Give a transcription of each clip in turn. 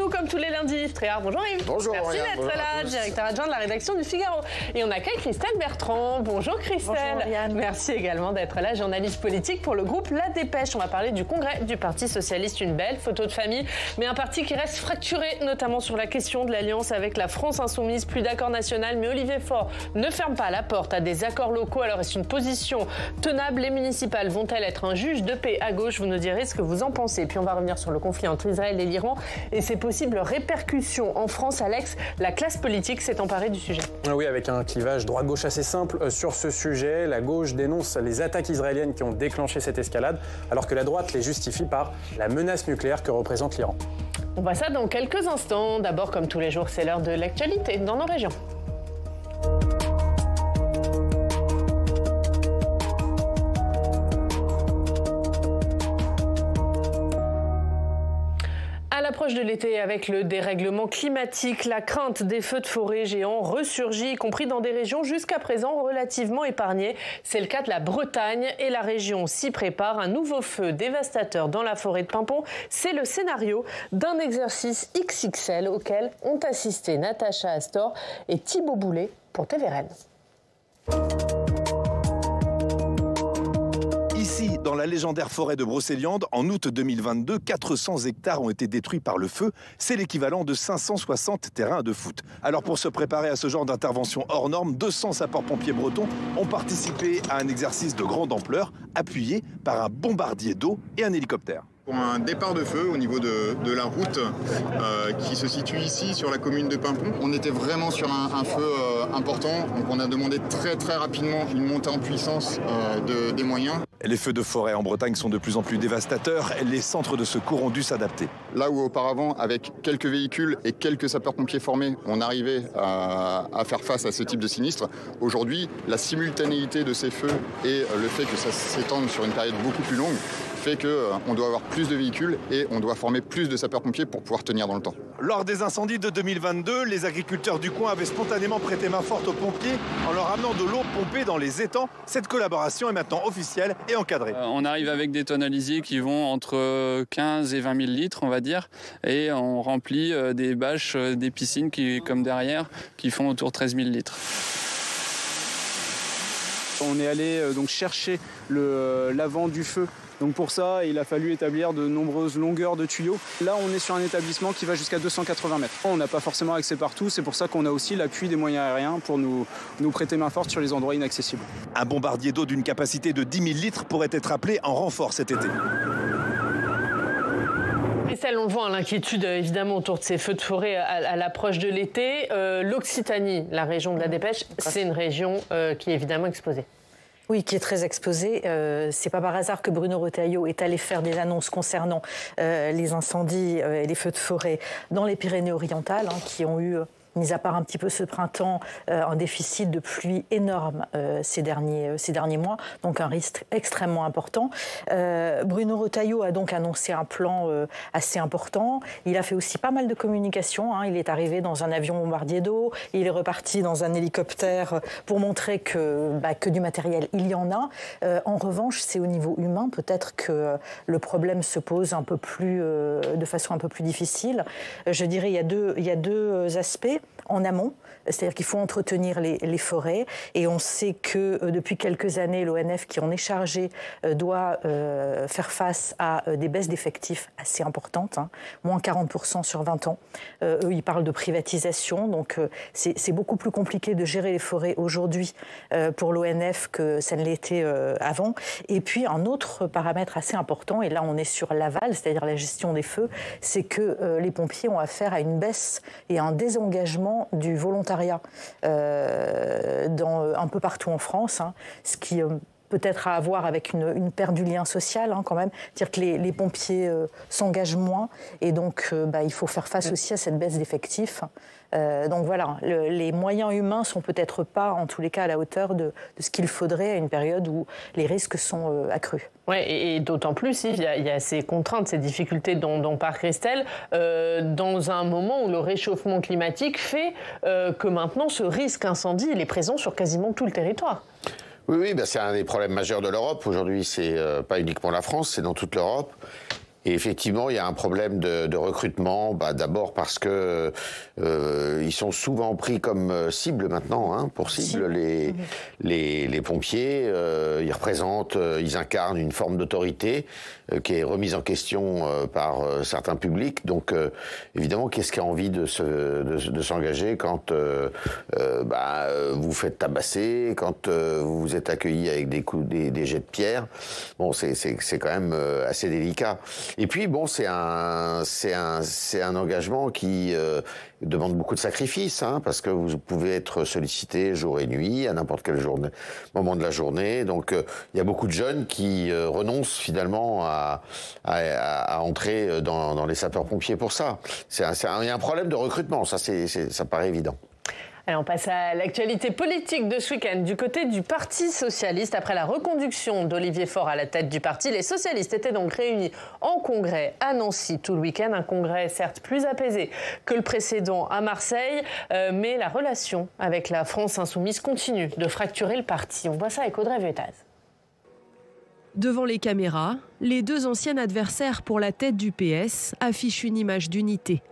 nous comme tous les lundis. Yves Tréhard, bonjour Yves. Bonjour. Merci d'être là, directeur adjoint de la rédaction du Figaro. Et on accueille Christelle Bertrand. Bonjour Christelle. Bonjour Marianne. Merci également d'être là, journaliste politique pour le groupe La Dépêche. On va parler du congrès du Parti Socialiste, une belle photo de famille, mais un parti qui reste fracturé, notamment sur la question de l'alliance avec la France Insoumise. Plus d'accord national, mais Olivier Faure ne ferme pas la porte à des accords locaux. Alors est-ce une position tenable? Les municipales vont-elles être un juge de paix à gauche? Vous nous direz ce que vous en pensez. Puis on va revenir sur le conflit entre Israël et l'Iran et ses possibles répercussions en France. Alex, la classe politique s'est emparée du sujet. Oui, avec un clivage droit-gauche assez simple sur ce sujet. La gauche dénonce les attaques israéliennes qui ont déclenché cette escalade, alors que la droite les justifie par la menace nucléaire que représente l'Iran. On voit ça dans quelques instants. D'abord, comme tous les jours, c'est l'heure de l'actualité dans nos régions. À l'approche de l'été, avec le dérèglement climatique, la crainte des feux de forêt géants ressurgit, y compris dans des régions jusqu'à présent relativement épargnées. C'est le cas de la Bretagne et la région s'y prépare. Un nouveau feu dévastateur dans la forêt de Paimpont. C'est le scénario d'un exercice XXL auquel ont assisté Natacha Astor et Thibaut Boulet pour TVRN. Ici, dans la légendaire forêt de Brocéliande, en août 2022, 400 hectares ont été détruits par le feu. C'est l'équivalent de 560 terrains de foot. Alors pour se préparer à ce genre d'intervention hors norme, 200 sapeurs-pompiers bretons ont participé à un exercice de grande ampleur, appuyé par un bombardier d'eau et un hélicoptère. Pour un départ de feu au niveau de la route qui se situe ici sur la commune de Paimpont. On était vraiment sur un feu important, donc on a demandé très rapidement une montée en puissance des moyens. Les feux de forêt en Bretagne sont de plus en plus dévastateurs. Les centres de secours ont dû s'adapter. Là où auparavant, avec quelques véhicules et quelques sapeurs-pompiers formés, on arrivait à faire face à ce type de sinistre, aujourd'hui, la simultanéité de ces feux et le fait que ça s'étende sur une période beaucoup plus longue fait qu'on doit avoir plus de véhicules et on doit former plus de sapeurs-pompiers pour pouvoir tenir dans le temps. Lors des incendies de 2022, les agriculteurs du coin avaient spontanément prêté main forte aux pompiers en leur amenant de l'eau pompée dans les étangs. Cette collaboration est maintenant officielle et encadrée. On arrive avec des tonalisiers qui vont entre 15 et 20 000 litres, on va dire, et on remplit des bâches, des piscines comme derrière, qui font autour de 13 000 litres. On est allé donc chercher l'avant du feu. Donc pour ça, il a fallu établir de nombreuses longueurs de tuyaux. Là, on est sur un établissement qui va jusqu'à 280 mètres. On n'a pas forcément accès partout, c'est pour ça qu'on a aussi l'appui des moyens aériens pour nous prêter main forte sur les endroits inaccessibles. Un bombardier d'eau d'une capacité de 10 000 litres pourrait être appelé en renfort cet été. Christelle, on le voit, l'inquiétude évidemment autour de ces feux de forêt à l'approche de l'été. L'Occitanie, la région de la Dépêche, c'est une région qui est évidemment exposée. Oui, qui est très exposé. C'est pas par hasard que Bruno Retailleau est allé faire des annonces concernant les incendies et les feux de forêt dans les Pyrénées-Orientales, qui ont eu, mis à part un petit peu ce printemps, un déficit de pluie énorme ces derniers mois, donc un risque extrêmement important. Bruno Retailleau a donc annoncé un plan assez important. Il a fait aussi pas mal de communication. Il est arrivé dans un avion bombardier d'eau, il est reparti dans un hélicoptère pour montrer que du matériel, il y en a. En revanche, c'est au niveau humain, peut-être que le problème se pose de façon un peu plus difficile. Je dirais il y a deux aspects. En amont, c'est-à-dire qu'il faut entretenir les forêts et on sait que depuis quelques années, l'ONF qui en est chargé doit faire face à des baisses d'effectifs assez importantes, moins 40% sur 20 ans. Eux, ils parlent de privatisation, donc c'est beaucoup plus compliqué de gérer les forêts aujourd'hui pour l'ONF que ça ne l'était avant. Et puis un autre paramètre assez important, et là on est sur l'aval, c'est-à-dire la gestion des feux, c'est que les pompiers ont affaire à une baisse et à un désengagement du volontariat un peu partout en France, ce qui peut-être à voir avec une perte du lien social quand même, c'est-à-dire que les pompiers s'engagent moins et donc il faut faire face aussi à cette baisse d'effectifs. Donc voilà, les moyens humains sont peut-être pas en tous les cas à la hauteur de ce qu'il faudrait à une période où les risques sont accrus. Oui, et d'autant plus, il y a ces contraintes, ces difficultés dont parle Christelle, dans un moment où le réchauffement climatique fait que maintenant ce risque incendie il est présent sur quasiment tout le territoire. Oui, c'est un des problèmes majeurs de l'Europe. Aujourd'hui, c'est pas uniquement la France, c'est dans toute l'Europe. Et effectivement, il y a un problème de recrutement. D'abord parce que ils sont souvent pris comme cible maintenant, hein, pour cible les pompiers. Ils représentent, ils incarnent une forme d'autorité qui est remise en question par certains publics. Donc, évidemment, qu'est-ce qui a envie de s'engager quand vous faites tabasser, quand vous vous êtes accueilli avec des jets de pierre. Bon, c'est quand même assez délicat. Et puis bon, c'est un engagement qui demande beaucoup de sacrifices, hein, parce que vous pouvez être sollicité jour et nuit à n'importe quel moment de la journée. Donc il y a beaucoup de jeunes qui renoncent finalement à entrer dans les sapeurs-pompiers pour ça. Il y a un problème de recrutement, ça paraît évident. Allez, on passe à l'actualité politique de ce week-end. Du côté du Parti socialiste, après la reconduction d'Olivier Faure à la tête du parti, les socialistes étaient donc réunis en congrès à Nancy tout le week-end. Un congrès certes plus apaisé que le précédent à Marseille, mais la relation avec la France insoumise continue de fracturer le parti. On voit ça avec Audrey Vuettaz. Devant les caméras, les deux anciens adversaires pour la tête du PS affichent une image d'unité.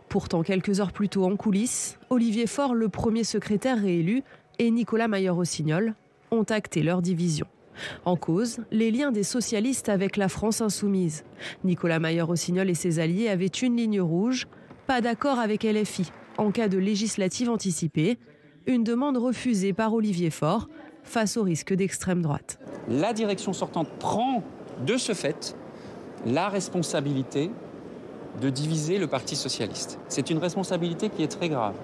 Pourtant, quelques heures plus tôt en coulisses, Olivier Faure, le premier secrétaire réélu, et Nicolas Mayer-Rossignol ont acté leur division. En cause, les liens des socialistes avec la France insoumise. Nicolas Mayer-Rossignol et ses alliés avaient une ligne rouge, pas d'accord avec LFI en cas de législative anticipée, une demande refusée par Olivier Faure face au risque d'extrême droite. La direction sortante prend de ce fait la responsabilité de diviser le Parti socialiste. C'est une responsabilité qui est très grave.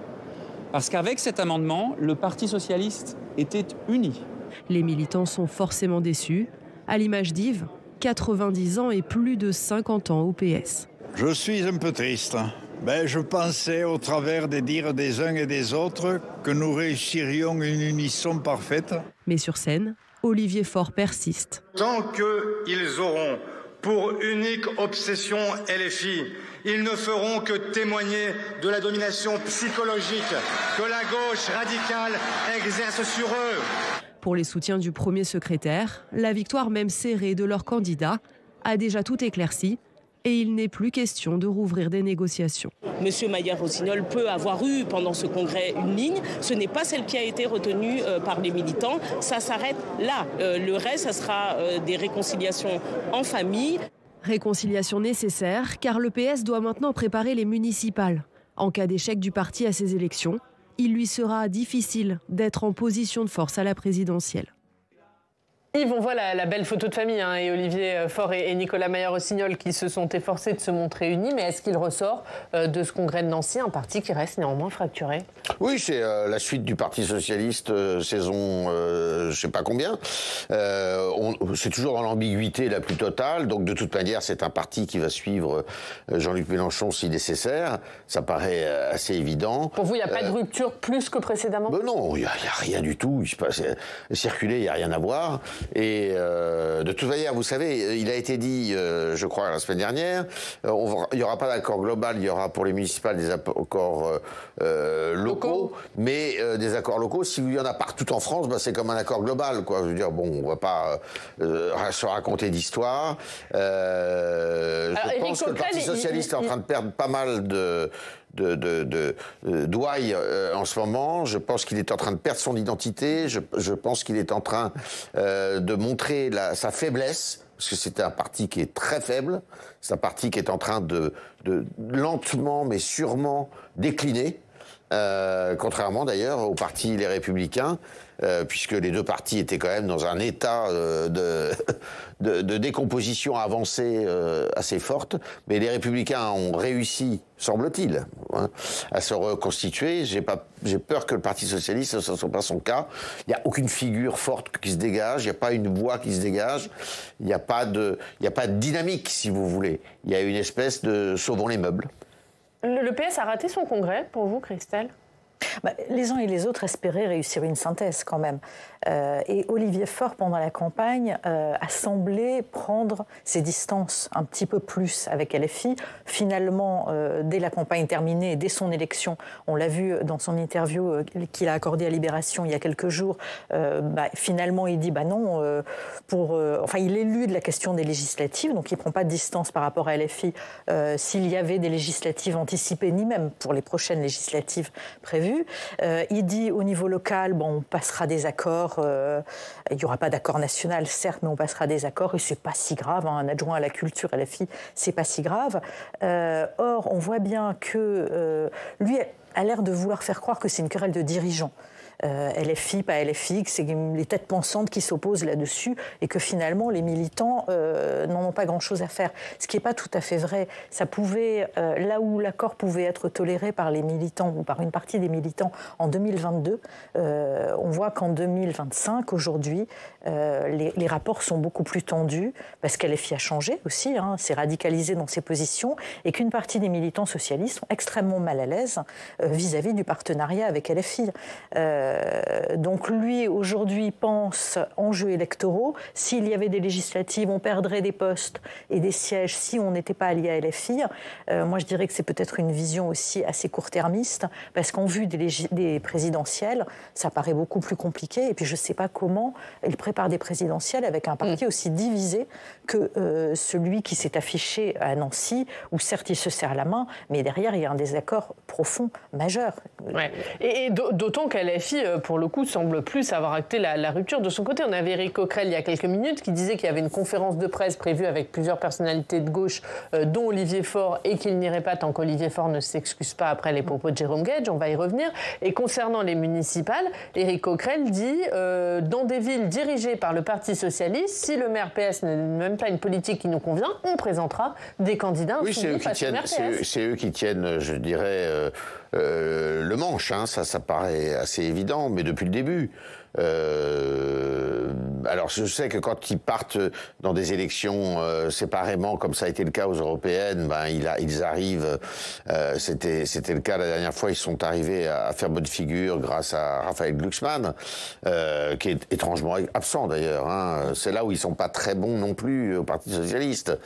Parce qu'avec cet amendement, le Parti socialiste était uni. Les militants sont forcément déçus. À l'image d'Yves, 90 ans et plus de 50 ans au PS. Je suis un peu triste. Je pensais, au travers des dires des uns et des autres, que nous réussirions une unisson parfaite. Mais sur scène, Olivier Faure persiste. Tant qu'ils auront pour unique obsession LFI, ils ne feront que témoigner de la domination psychologique que la gauche radicale exerce sur eux. Pour les soutiens du premier secrétaire, la victoire même serrée de leur candidat a déjà tout éclairci. Et il n'est plus question de rouvrir des négociations. Monsieur Mayer-Rossignol peut avoir eu pendant ce congrès une ligne. Ce n'est pas celle qui a été retenue par les militants. Ça s'arrête là. Le reste, ça sera des réconciliations en famille. Réconciliation nécessaire car le PS doit maintenant préparer les municipales. En cas d'échec du parti à ces élections, il lui sera difficile d'être en position de force à la présidentielle. Yves, on voit la belle photo de famille, hein, et Olivier Faure et Nicolas Mayer-Rossignol qui se sont efforcés de se montrer unis. Mais est-ce qu'il ressort de ce congrès de Nancy un parti qui reste néanmoins fracturé? Oui, c'est la suite du Parti socialiste, saison je ne sais pas combien. C'est toujours dans l'ambiguïté la plus totale. Donc de toute manière, c'est un parti qui va suivre Jean-Luc Mélenchon si nécessaire. Ça paraît assez évident. Pour vous, il n'y a pas de rupture plus que précédemment? Non, il n'y a rien du tout. Il se passe circuler, il n'y a rien à voir. Et de toute manière, vous savez, il a été dit, je crois, la semaine dernière, il n'y aura pas d'accord global, il y aura pour les municipales des accords locaux, mais des accords locaux, s'il y en a partout en France, c'est comme un accord global, quoi. Je veux dire, bon, on ne va pas se raconter d'histoire. Je pense que le Parti socialiste est en train de perdre pas mal d'ouailles en ce moment. Je pense qu'il est en train de perdre son identité. Je pense qu'il est en train de montrer sa faiblesse, parce que c'est un parti qui est très faible. C'est un parti qui est en train de lentement mais sûrement décliner, contrairement d'ailleurs au parti Les Républicains, puisque les deux partis étaient quand même dans un état de décomposition avancée assez forte. Mais les Républicains ont réussi, semble-t-il, à se reconstituer. J'ai peur que le Parti socialiste, ce ne soit pas son cas. Il n'y a aucune figure forte qui se dégage, il n'y a pas une voix qui se dégage, il n'y a pas de dynamique, si vous voulez. Il y a une espèce de sauvons les meubles. Le PS a raté son congrès, pour vous, Christelle? Les uns et les autres espéraient réussir une synthèse quand même. Et Olivier Faure, pendant la campagne, a semblé prendre ses distances un petit peu plus avec LFI. Finalement, dès la campagne terminée, dès son élection, on l'a vu dans son interview qu'il a accordée à Libération il y a quelques jours, finalement il dit non, il élude la question des législatives, donc il ne prend pas de distance par rapport à LFI s'il y avait des législatives anticipées, ni même pour les prochaines législatives prévues. Il dit au niveau local, on passera des accords, il n'y aura pas d'accord national certes, mais on passera des accords et c'est pas si grave, un adjoint à la culture LFI, c'est pas si grave. Or, on voit bien que lui a l'air de vouloir faire croire que c'est une querelle de dirigeants. LFI, pas LFI, c'est les têtes pensantes qui s'opposent là-dessus et que finalement les militants n'en ont pas grand-chose à faire. Ce qui n'est pas tout à fait vrai. Ça pouvait, là où l'accord pouvait être toléré par les militants ou par une partie des militants en 2022, on voit qu'en 2025, aujourd'hui, les rapports sont beaucoup plus tendus parce qu'LFI a changé aussi, s'est radicalisé dans ses positions et qu'une partie des militants socialistes sont extrêmement mal à l'aise vis-à-vis du partenariat avec LFI. Donc lui, aujourd'hui, pense enjeux électoraux. S'il y avait des législatives, on perdrait des postes et des sièges si on n'était pas allié à LFI. Moi, je dirais que c'est peut-être une vision aussi assez court-termiste, parce qu'en vue des présidentielles, ça paraît beaucoup plus compliqué. Et puis, je ne sais pas comment il prépare des présidentielles avec un parti aussi divisé que celui qui s'est affiché à Nancy, où certes, il se serre la main, mais derrière, il y a un désaccord profond, majeur. Ouais. Et d'autant qu'LFI, pour le coup, semble plus avoir acté la rupture de son côté. On avait Éric Coquerel il y a quelques minutes qui disait qu'il y avait une conférence de presse prévue avec plusieurs personnalités de gauche, dont Olivier Faure, et qu'il n'irait pas tant qu'Olivier Faure ne s'excuse pas après les propos de Jérôme Guedj. On va y revenir. Et concernant les municipales, Éric Coquerel dit dans des villes dirigées par le Parti socialiste, si le maire PS n'a même pas une politique qui nous convient, on présentera des candidats. Oui, c'est eux qui tiennent, je dirais, le manche. Ça paraît assez évident, mais depuis le début. Alors je sais que quand ils partent dans des élections séparément, comme ça a été le cas aux européennes, ils arrivent. C'était le cas la dernière fois. Ils sont arrivés à faire bonne figure grâce à Raphaël Glucksmann, qui est étrangement absent d'ailleurs. C'est là où ils sont pas très bons non plus au Parti socialiste.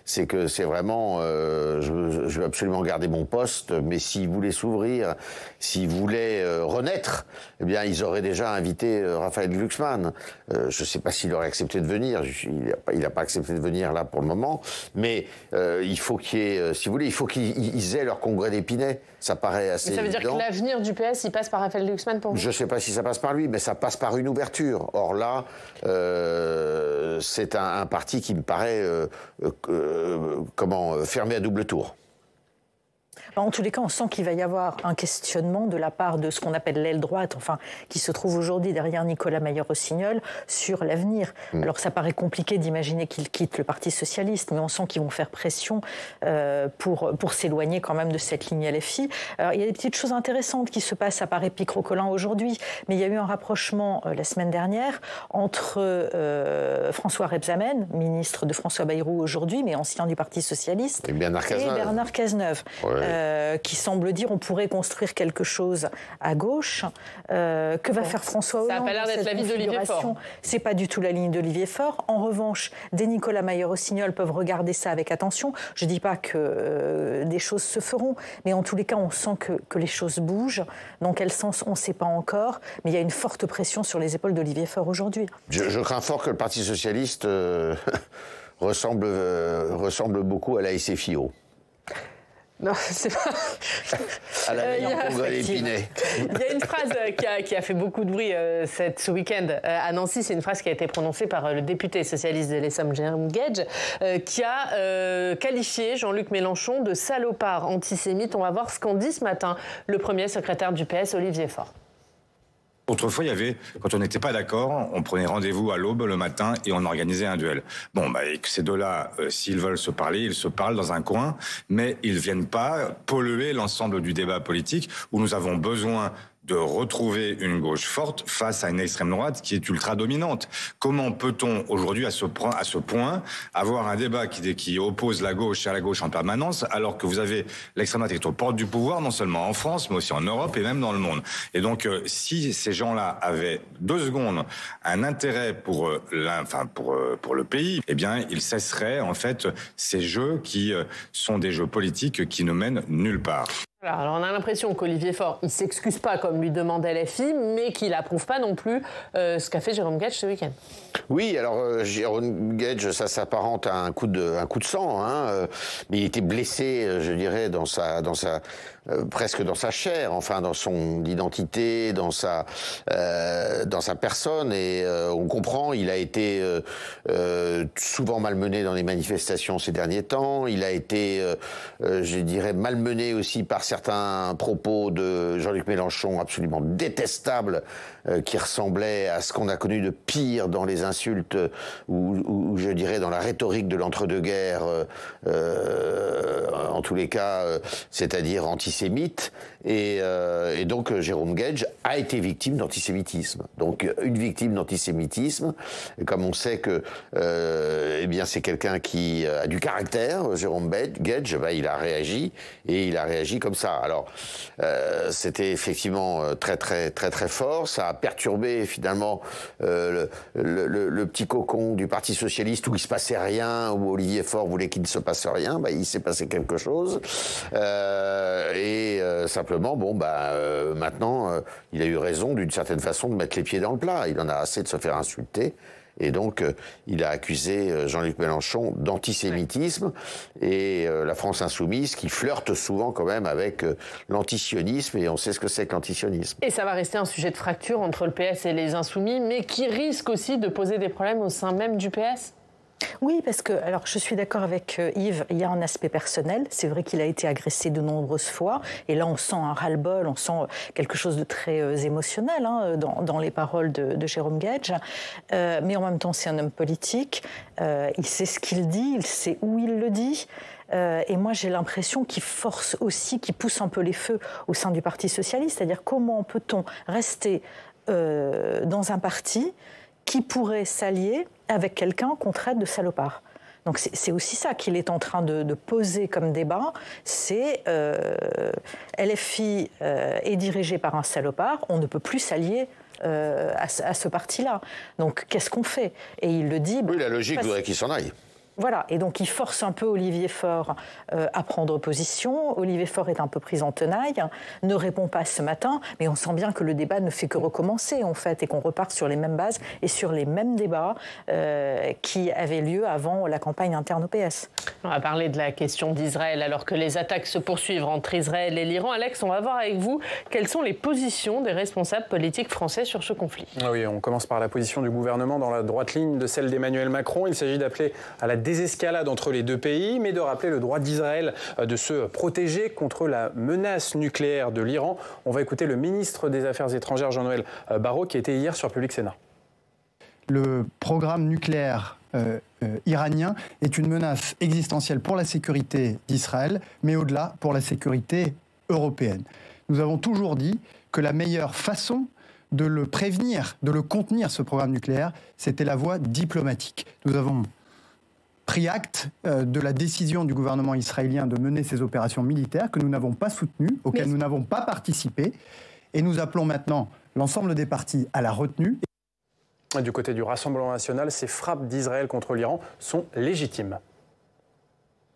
C'est que c'est vraiment, je veux absolument garder mon poste, mais s'ils voulaient s'ouvrir, s'ils voulaient renaître, eh bien ils auraient déjà invité Raphaël Glucksmann. Je ne sais pas s'il aurait accepté de venir. Il n'a pas accepté de venir là pour le moment. Mais il faut qu'il y ait, si vous voulez, il faut qu'ils aient leur congrès d'Épinay. Ça paraît assez évident. Ça veut dire que l'avenir du PS, il passe par Raphaël Glucksmann pour vous ? Je ne sais pas si ça passe par lui, mais ça passe par une ouverture. Or là, c'est un parti qui me paraît fermé à double tour. En tous les cas, on sent qu'il va y avoir un questionnement de la part de ce qu'on appelle l'aile droite, qui se trouve aujourd'hui derrière Nicolas Mayer-Rossignol, sur l'avenir. Alors ça paraît compliqué d'imaginer qu'il quitte le Parti socialiste, mais on sent qu'ils vont faire pression pour s'éloigner quand même de cette ligne LFI. Alors, il y a des petites choses intéressantes qui se passent, ça paraît picrocollant aujourd'hui, mais il y a eu un rapprochement la semaine dernière entre François Rebsamen, ministre de François Bayrou aujourd'hui, mais ancien du Parti socialiste, et Bernard Cazeneuve. Qui semble dire on pourrait construire quelque chose à gauche. Que va faire François Hollande ? Ça n'a pas l'air d'être la ligne d'Olivier Faure. C'est pas du tout la ligne d'Olivier Faure. En revanche, des Nicolas Mayer-Rossignol peuvent regarder ça avec attention. Je ne dis pas que des choses se feront, mais en tous les cas, on sent que les choses bougent. Dans quel sens, on ne sait pas encore, mais il y a une forte pression sur les épaules d'Olivier Faure aujourd'hui. Je crains fort que le Parti socialiste ressemble beaucoup à la SFIO. Non, c'est pas... À la veille en congrès d'Épinay. Il y a une phrase qui a fait beaucoup de bruit ce week-end à Nancy. C'est une phrase qui a été prononcée par le député socialiste de l'Essonne, Jérôme Guedj, qui a qualifié Jean-Luc Mélenchon de salopard antisémite. On va voir ce qu'en dit ce matin le premier secrétaire du PS, Olivier Faure. Autrefois, il y avait, quand on n'était pas d'accord, on prenait rendez-vous à l'aube le matin et on organisait un duel. Et que ces deux-là, s'ils veulent se parler, ils se parlent dans un coin, mais ils ne viennent pas polluer l'ensemble du débat politique où nous avons besoin de retrouver une gauche forte face à une extrême droite qui est ultra dominante. Comment peut-on aujourd'hui à ce point avoir un débat qui oppose la gauche à la gauche en permanence, alors que vous avez l'extrême droite qui est aux portes du pouvoir, non seulement en France, mais aussi en Europe et même dans le monde. Et donc, si ces gens-là avaient 2 secondes un intérêt pour le pays, eh bien, ils cesseraient en fait ces jeux qui sont des jeux politiques qui ne mènent nulle part. Alors on a l'impression qu'Olivier Faure, il s'excuse pas comme lui demande LFI, mais qu'il approuve pas non plus ce qu'a fait Jérôme Guedj ce week-end. Oui, alors Jérôme Guedj, ça s'apparente à un coup de sang, hein, mais il était blessé, je dirais, presque dans sa chair, enfin dans son identité, dans sa personne, et on comprend. Il a été souvent malmené dans les manifestations ces derniers temps. Il a été, je dirais, malmené aussi par certains propos de Jean-Luc Mélenchon absolument détestables, qui ressemblaient à ce qu'on a connu de pire dans les insultes ou je dirais dans la rhétorique de l'entre-deux-guerres, en tous les cas, c'est-à-dire antisémite. Et donc Jérôme Guedj a été victime d'antisémitisme. Donc une victime d'antisémitisme, comme on sait que eh bien c'est quelqu'un qui a du caractère, Jérôme Guedj, il a réagi, et il a réagi comme ça. Alors c'était effectivement très très très très fort. Ça a perturbé finalement le petit cocon du Parti socialiste où il se passait rien, où Olivier Faure voulait qu'il ne se passe rien. Il s'est passé quelque chose, et simplement maintenant il a eu raison d'une certaine façon de mettre les pieds dans le plat. Il en a assez de se faire insulter. Et donc, il a accusé Jean-Luc Mélenchon d'antisémitisme, et la France insoumise qui flirte souvent quand même avec l'antisionisme, et on sait ce que c'est que l'antisionisme. Et ça va rester un sujet de fracture entre le PS et les insoumis, mais qui risque aussi de poser des problèmes au sein même du PS. Oui, parce que, alors je suis d'accord avec Yves, il y a un aspect personnel. C'est vrai qu'il a été agressé de nombreuses fois. Et là, on sent un ras-le-bol, on sent quelque chose de très émotionnel dans les paroles de Jérôme Guedj. Mais en même temps, c'est un homme politique. Il sait ce qu'il dit, il sait où il le dit. Et moi, j'ai l'impression qu'il force aussi, qu'il pousse un peu les feux au sein du Parti socialiste. C'est-à-dire, comment peut-on rester dans un parti qui pourrait s'allier avec quelqu'un qu'on traite de salopard. Donc c'est aussi ça qu'il est en train de poser comme débat, c'est LFI est dirigé par un salopard, on ne peut plus s'allier à ce parti-là. Donc qu'est-ce qu'on fait? Et il le dit... Oui, la logique voudrait qu'il s'en aille. Voilà, et donc il force un peu Olivier Faure à prendre position. Olivier Faure est un peu pris en tenaille, ne répond pas ce matin, mais on sent bien que le débat ne fait que recommencer en fait, et qu'on repart sur les mêmes bases et sur les mêmes débats qui avaient lieu avant la campagne interne au PS. On va parler de la question d'Israël alors que les attaques se poursuivent entre Israël et l'Iran. Alex, on va voir avec vous quelles sont les positions des responsables politiques français sur ce conflit. Oui, on commence par la position du gouvernement dans la droite ligne de celle d'Emmanuel Macron. Il s'agit d'appeler à la désescalade entre les deux pays, mais de rappeler le droit d'Israël de se protéger contre la menace nucléaire de l'Iran. On va écouter le ministre des Affaires étrangères, Jean-Noël Barrot, qui était hier sur Public Sénat. Le programme nucléaire iranien est une menace existentielle pour la sécurité d'Israël, mais au-delà pour la sécurité européenne. Nous avons toujours dit que la meilleure façon de le prévenir, de le contenir, ce programme nucléaire, c'était la voie diplomatique. Nous avons pris acte de la décision du gouvernement israélien de mener ces opérations militaires que nous n'avons pas soutenues, auxquelles nous n'avons pas participé, et nous appelons maintenant l'ensemble des partis à la retenue. Du côté du Rassemblement national, ces frappes d'Israël contre l'Iran sont légitimes.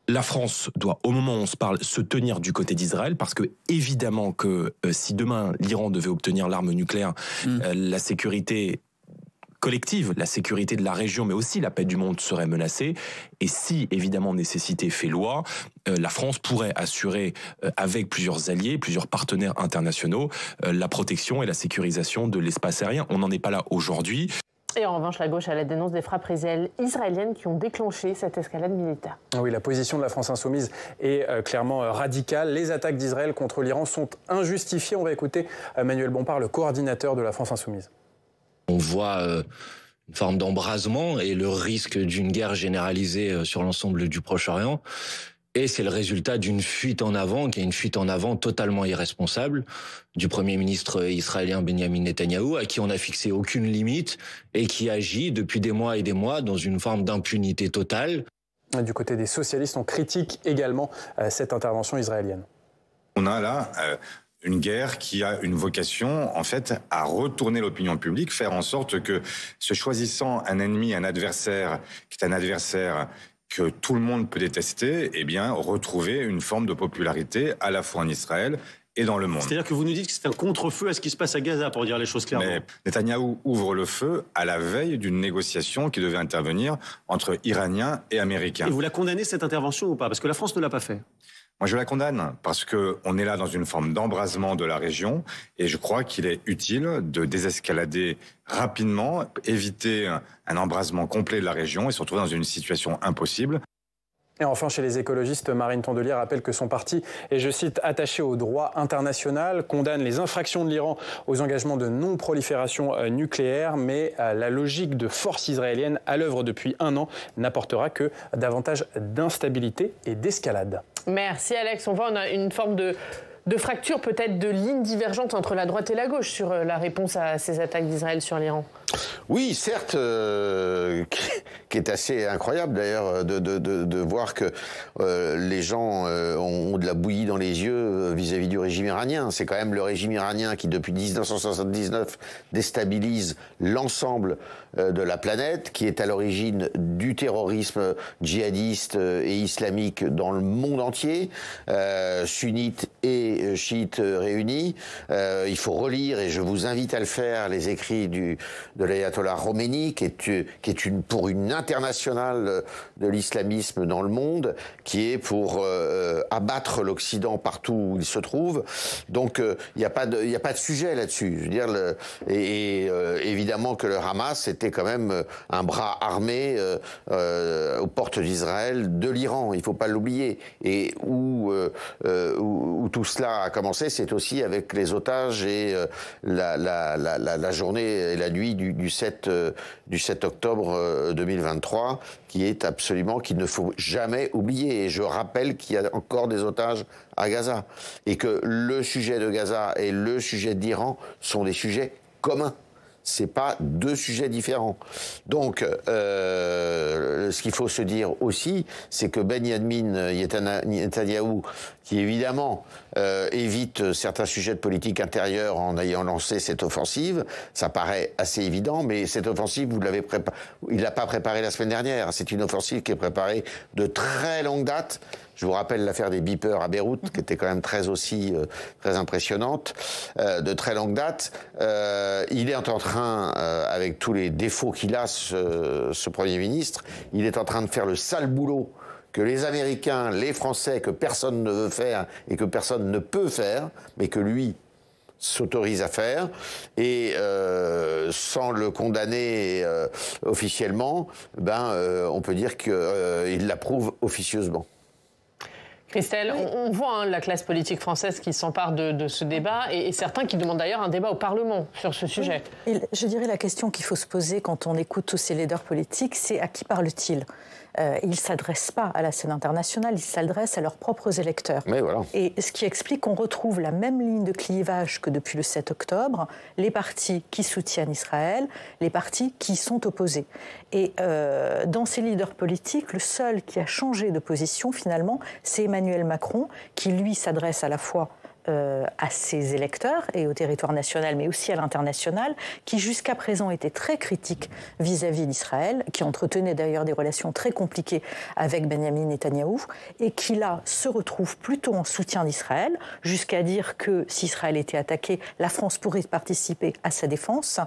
La France doit, au moment où on se parle, se tenir du côté d'Israël, parce que évidemment que si demain l'Iran devait obtenir l'arme nucléaire, la sécurité collective, la sécurité de la région, mais aussi la paix du monde serait menacée. Et si, évidemment, nécessité fait loi, la France pourrait assurer, avec plusieurs alliés, plusieurs partenaires internationaux, la protection et la sécurisation de l'espace aérien. On n'en est pas là aujourd'hui. Et en revanche, la gauche a la dénonce des frappes israéliennes qui ont déclenché cette escalade militaire. Oui, la position de la France insoumise est clairement radicale. Les attaques d'Israël contre l'Iran sont injustifiées. On va écouter Manuel Bompard, le coordinateur de la France insoumise. On voit une forme d'embrasement et le risque d'une guerre généralisée sur l'ensemble du Proche-Orient. Et c'est le résultat d'une fuite en avant, qui est une fuite en avant totalement irresponsable du Premier ministre israélien Benjamin Netanyahou, à qui on n'a fixé aucune limite et qui agit depuis des mois et des mois dans une forme d'impunité totale. Du côté des socialistes, on critique également cette intervention israélienne. On a là une guerre qui a une vocation, en fait, à retourner l'opinion publique, faire en sorte que, se choisissant un ennemi, un adversaire, qui est un adversaire que tout le monde peut détester, eh bien, retrouver une forme de popularité à la fois en Israël et dans le monde. C'est-à-dire que vous nous dites que c'est un contre-feu à ce qui se passe à Gaza, pour dire les choses clairement. Mais Netanyahou ouvre le feu à la veille d'une négociation qui devait intervenir entre Iraniens et Américains. Et vous la condamnez, cette intervention, ou pas? Parce que la France ne l'a pas fait. Moi, je la condamne parce qu'on est là dans une forme d'embrasement de la région et je crois qu'il est utile de désescalader rapidement, éviter un embrasement complet de la région et se retrouver dans une situation impossible. Et enfin, chez les écologistes, Marine Tondelier rappelle que son parti est, je cite, attaché au droit international, condamne les infractions de l'Iran aux engagements de non-prolifération nucléaire, mais la logique de force israélienne à l'œuvre depuis un an n'apportera que davantage d'instabilité et d'escalade. Merci Alex. On voit, on a une forme de fracture, peut-être de ligne divergente entre la droite et la gauche sur la réponse à ces attaques d'Israël sur l'Iran. Oui, certes, qui est assez incroyable d'ailleurs de voir que les gens ont de la bouillie dans les yeux vis-à-vis du régime iranien. C'est quand même le régime iranien qui, depuis 1979, déstabilise l'ensemble de la planète, qui est à l'origine du terrorisme djihadiste et islamique dans le monde entier, sunnites et chiites réunis. Il faut relire, et je vous invite à le faire, les écrits de l'ayatollah Khomeini, qui est pour une internationale de l'islamisme dans le monde, qui est pour abattre l'Occident partout où il se trouve. Donc il n'y a pas de sujet là-dessus. Je veux dire, évidemment que le Hamas était quand même un bras armé aux portes d'Israël de l'Iran. Il ne faut pas l'oublier. Et où tout cela a commencé, c'est aussi avec les otages et la journée et la nuit du 7 octobre 2023, qu'il ne faut jamais oublier. Et je rappelle qu'il y a encore des otages à Gaza. Et que le sujet de Gaza et le sujet d'Iran sont des sujets communs. C'est pas deux sujets différents. Donc, ce qu'il faut se dire aussi, c'est que Benjamin Netanyahou, qui évidemment évite certains sujets de politique intérieure en ayant lancé cette offensive, ça paraît assez évident, mais cette offensive, il l'a pas préparée la semaine dernière. C'est une offensive qui est préparée de très longue date. Je vous rappelle l'affaire des beepers à Beyrouth, qui était quand même très impressionnante, de très longue date. Il est en train, avec tous les défauts qu'il a, ce Premier ministre, il est en train de faire le sale boulot que les Américains, les Français, que personne ne veut faire et que personne ne peut faire, mais que lui s'autorise à faire, et sans le condamner officiellement, on peut dire qu'il l'approuve officieusement. Christelle, on voit la classe politique française qui s'empare de ce débat et certains qui demandent d'ailleurs un débat au Parlement sur ce sujet. Et je dirais la question qu'il faut se poser quand on écoute tous ces leaders politiques, c'est à qui parle-t-il ? Ils ne s'adressent pas à la scène internationale, ils s'adressent à leurs propres électeurs. Mais voilà. Et ce qui explique qu'on retrouve la même ligne de clivage que depuis le 7 octobre, les partis qui soutiennent Israël, les partis qui sont opposés. Et dans ces leaders politiques, le seul qui a changé de position finalement, c'est Emmanuel Macron, qui lui s'adresse à la fois à ses électeurs et au territoire national, mais aussi à l'international, qui jusqu'à présent était très critique vis-à-vis d'Israël, qui entretenait d'ailleurs des relations très compliquées avec Benjamin Netanyahou, et qui là se retrouve plutôt en soutien d'Israël, jusqu'à dire que si Israël était attaqué, la France pourrait participer à sa défense.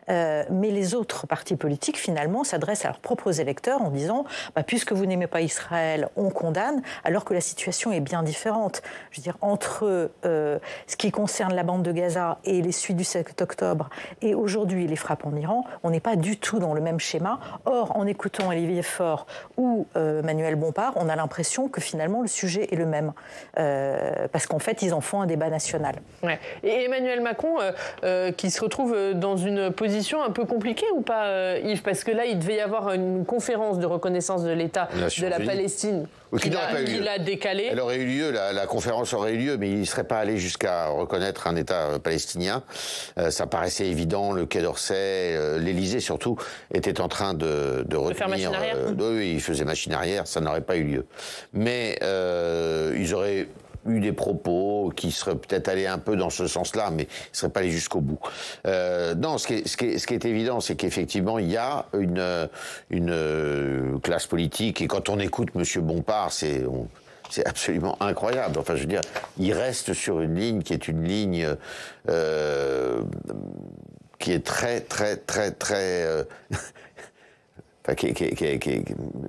Mais les autres partis politiques, finalement, s'adressent à leurs propres électeurs en disant puisque vous n'aimez pas Israël, on condamne, alors que la situation est bien différente. Je veux dire, entre ce qui concerne la bande de Gaza et les suites du 7 octobre et aujourd'hui les frappes en Iran, on n'est pas du tout dans le même schéma. Or, en écoutant Olivier Faure ou Manuel Bompard, on a l'impression que finalement le sujet est le même. Parce qu'en fait, ils en font un débat national. Ouais. Et Emmanuel Macron, qui se retrouve dans une position un peu compliquée ou pas, Yves? Parce que là, il devait y avoir une conférence de reconnaissance de l'État de la Palestine Il a décalé. Elle aurait eu lieu, la conférence aurait eu lieu, mais il ne serait pas allé jusqu'à reconnaître un État palestinien. Ça paraissait évident, le Quai d'Orsay, l'Élysée surtout, était en train de retenir... faire machine arrière. Oui, il faisait machine arrière, ça n'aurait pas eu lieu. Mais ils auraient eu des propos qui seraient peut-être allés un peu dans ce sens-là, mais ils ne seraient pas allés jusqu'au bout. Non, ce qui est évident, c'est qu'effectivement, il y a une classe politique, et quand on écoute M. Bompard, c'est absolument incroyable. Enfin, je veux dire, il reste sur une ligne qui est une ligne qui est très...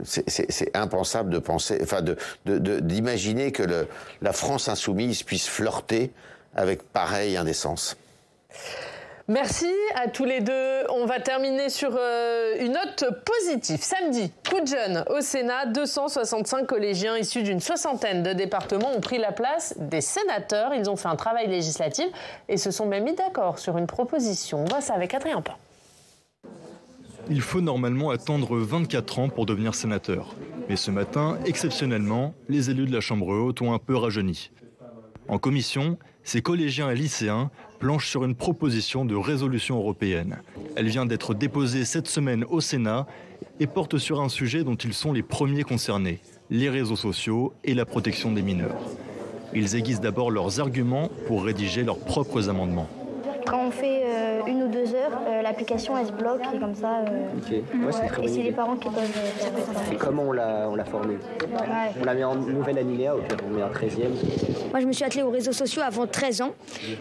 c'est impensable de penser, enfin d'imaginer que la France insoumise puisse flirter avec pareille indécence. Merci à tous les deux. On va terminer sur une note positive. Samedi, coup de jeune au Sénat, 265 collégiens issus d'une soixantaine de départements ont pris la place des sénateurs. Ils ont fait un travail législatif et se sont même mis d'accord sur une proposition. On voit ça avec Adrien Pain. Il faut normalement attendre 24 ans pour devenir sénateur. Mais ce matin, exceptionnellement, les élus de la Chambre haute ont un peu rajeuni. En commission, ces collégiens et lycéens planchent sur une proposition de résolution européenne. Elle vient d'être déposée cette semaine au Sénat et porte sur un sujet dont ils sont les premiers concernés, les réseaux sociaux et la protection des mineurs. Ils aiguisent d'abord leurs arguments pour rédiger leurs propres amendements. Quand on fait 1 ou 2 heures, l'application elle se bloque et comme ça. Ok, ouais, c'est très et c'est les parents qui peuvent faire ça. Et comment on l'a formé? On l'a mis en nouvelle alinéa, ou on met en 13e? Moi je me suis attelée aux réseaux sociaux avant 13 ans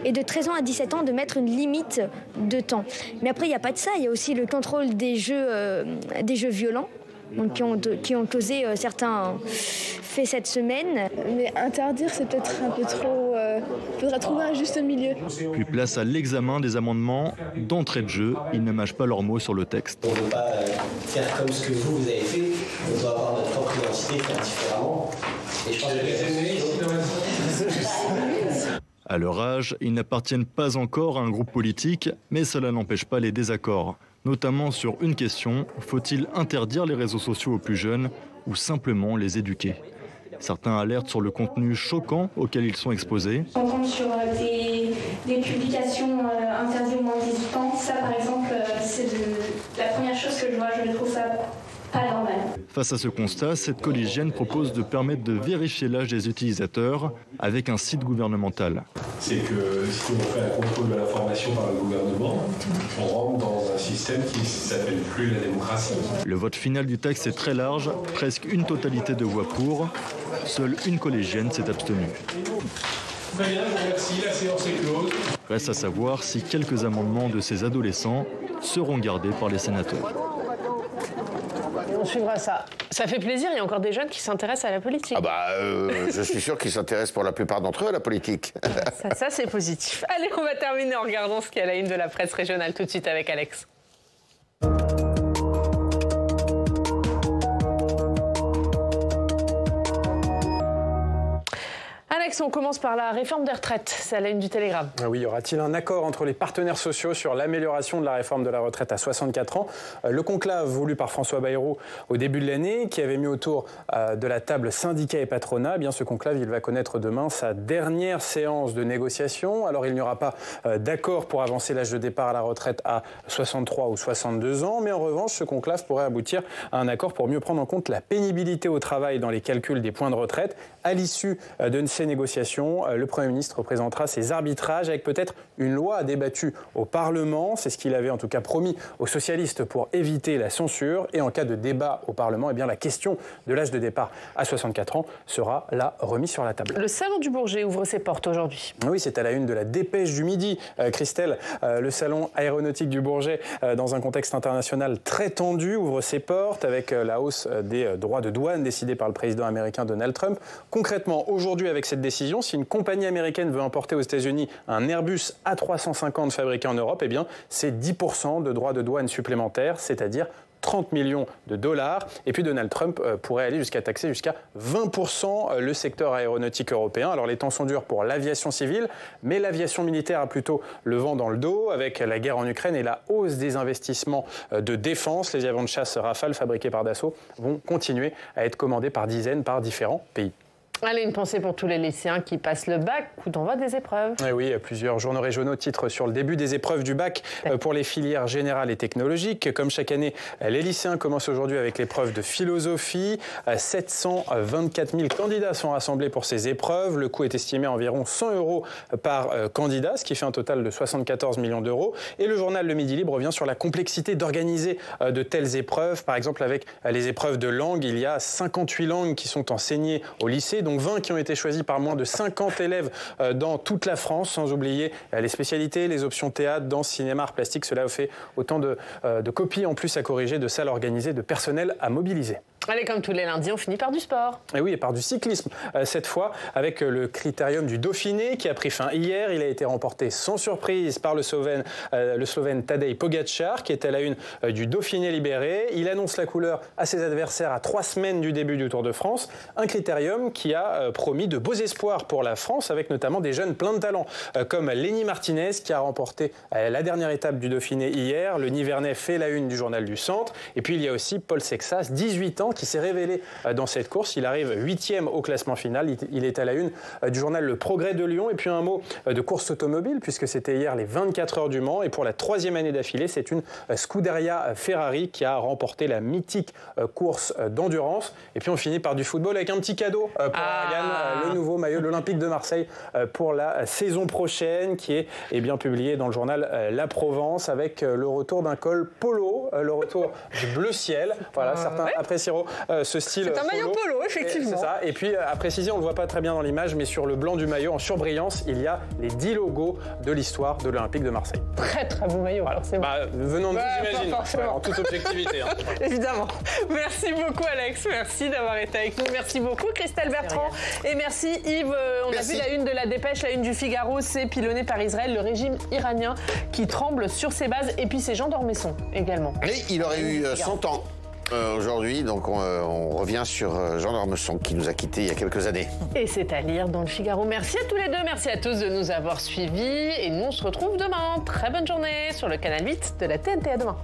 et de 13 ans à 17 ans de mettre une limite de temps. Mais après il n'y a pas de ça, il y a aussi le contrôle des jeux violents. Donc, qui ont causé certains faits cette semaine. Mais interdire, c'est peut-être un peu trop... Il faudra trouver un juste milieu. Puis place à l'examen des amendements. D'entrée de jeu, ils ne mâchent pas leurs mots sur le texte. On ne veut pas faire comme ce que vous avez fait. On doit avoir notre propre identité, faire différemment. Et je pense que... À leur âge, ils n'appartiennent pas encore à un groupe politique, mais cela n'empêche pas les désaccords. Notamment sur une question, faut-il interdire les réseaux sociaux aux plus jeunes ou simplement les éduquer? Certains alertent sur le contenu choquant auquel ils sont exposés. On tombe sur des publications interdites aux moins de 18 ans. Ça, par exemple, c'est la première chose que je vois. Je trouve ça pas normal. Face à ce constat, cette collégienne propose de permettre de vérifier l'âge des utilisateurs avec un site gouvernemental. C'est que si on fait un contrôle de l'information par le gouvernement, on rentre dans un système qui ne s'appelle plus la démocratie. Le vote final du texte est très large, presque une totalité de voix pour. Seule une collégienne s'est abstenue. Très bien, je vous remercie, la séance est close. Reste à savoir si quelques amendements de ces adolescents seront gardés par les sénateurs. On suivra ça. Ça fait plaisir, il y a encore des jeunes qui s'intéressent à la politique. Je suis sûr qu'ils s'intéressent pour la plupart d'entre eux à la politique. Ça c'est positif. Allez, on va terminer en regardant ce qu'il y a à la une de la presse régionale tout de suite avec Alex. Alex, on commence par la réforme des retraites. C'est à la une du Télégramme. Oui, y aura-t-il un accord entre les partenaires sociaux sur l'amélioration de la réforme de la retraite à 64 ans? Le conclave voulu par François Bayrou au début de l'année, qui avait mis autour de la table syndicats et patronat, eh bien ce conclave, il va connaître demain sa dernière séance de négociation. Alors il n'y aura pas d'accord pour avancer l'âge de départ à la retraite à 63 ou 62 ans, mais en revanche, ce conclave pourrait aboutir à un accord pour mieux prendre en compte la pénibilité au travail dans les calculs des points de retraite. À l'issue de ces négociations, le Premier ministre présentera ses arbitrages avec peut-être une loi débattue au Parlement. C'est ce qu'il avait en tout cas promis aux socialistes pour éviter la censure. Et en cas de débat au Parlement, eh bien, la question de l'âge de départ à 64 ans sera là remise sur la table. Le salon du Bourget ouvre ses portes aujourd'hui. Oui, c'est à la une de la Dépêche du Midi. Christelle, le salon aéronautique du Bourget, dans un contexte international très tendu, ouvre ses portes avec la hausse des droits de douane décidée par le président américain Donald Trump. Concrètement, aujourd'hui, avec cette décision, si une compagnie américaine veut importer aux États-Unis un Airbus A350 fabriqué en Europe, eh bien, c'est 10% de droits de douane supplémentaires, c'est-à-dire 30 millions de dollars. Et puis Donald Trump pourrait aller jusqu'à taxer jusqu'à 20% le secteur aéronautique européen. Alors les temps sont durs pour l'aviation civile, mais l'aviation militaire a plutôt le vent dans le dos avec la guerre en Ukraine et la hausse des investissements de défense. Les avions de chasse Rafale fabriqués par Dassault vont continuer à être commandés par dizaines par différents pays. Allez, une pensée pour tous les lycéens qui passent le bac, coup d'envoi des épreuves. Et oui, plusieurs journaux régionaux titrent sur le début des épreuves du bac pour les filières générales et technologiques. Comme chaque année, les lycéens commencent aujourd'hui avec l'épreuve de philosophie. 724 000 candidats sont rassemblés pour ces épreuves. Le coût est estimé à environ 100 € par candidat, ce qui fait un total de 74 millions d'euros. Et le journal Le Midi Libre revient sur la complexité d'organiser de telles épreuves. Par exemple, avec les épreuves de langue, il y a 58 langues qui sont enseignées au lycée, donc 20 qui ont été choisis par moins de 50 élèves dans toute la France, sans oublier les spécialités, les options théâtre, danse, cinéma, art plastique. Cela fait autant de copies en plus à corriger, de salles organisées, de personnel à mobiliser. Allez, comme tous les lundis, on finit par du sport. Et oui, et par du cyclisme. Cette fois, avec le critérium du Dauphiné qui a pris fin hier. Il a été remporté sans surprise par le Slovène Tadej Pogačar, qui est à la une du Dauphiné libéré. Il annonce la couleur à ses adversaires à 3 semaines du début du Tour de France. Un critérium qui a promis de beaux espoirs pour la France, avec notamment des jeunes pleins de talent, comme Lenny Martinez, qui a remporté la dernière étape du Dauphiné hier. Le Nivernais fait la une du Journal du Centre. Et puis il y a aussi Paul Sexas, 18 ans, qui s'est révélé dans cette course. Il arrive 8e au classement final. Il est à la une du journal Le Progrès de Lyon. Et puis un mot de course automobile, puisque c'était hier les 24 heures du Mans. Et pour la 3e année d'affilée, c'est une Scuderia Ferrari qui a remporté la mythique course d'endurance. Et puis on finit par du football avec un petit cadeau pour Ariane, le nouveau maillot de l'Olympique de Marseille pour la saison prochaine, qui est bien publié dans le journal La Provence, avec le retour d'un col polo, le retour du bleu ciel. Voilà, certains apprécieront ce style. C'est un maillot polo, effectivement. C'est ça. Et puis, à préciser, on ne le voit pas très bien dans l'image, mais sur le blanc du maillot, en surbrillance, il y a les 10 logos de l'histoire de l'Olympique de Marseille. Très, très beau maillot, alors c'est bon. Venant de vous, j'imagine. En toute objectivité. Évidemment. Merci beaucoup, Alex. Merci d'avoir été avec nous. Merci beaucoup, Christelle Bertrand. Et merci, Yves. On a vu la une de la Dépêche, la une du Figaro. C'est pilonné par Israël, le régime iranien qui tremble sur ses bases. Et puis, c'est Jean d'Ormesson également. Et il aurait eu 100 ans. Aujourd'hui, donc on revient sur Jean d'Ormesson qui nous a quittés il y a quelques années. Et c'est à lire dans le Figaro. Merci à tous les deux, merci à tous de nous avoir suivis. Et nous, on se retrouve demain. Très bonne journée sur le canal 8 de la TNT. À demain.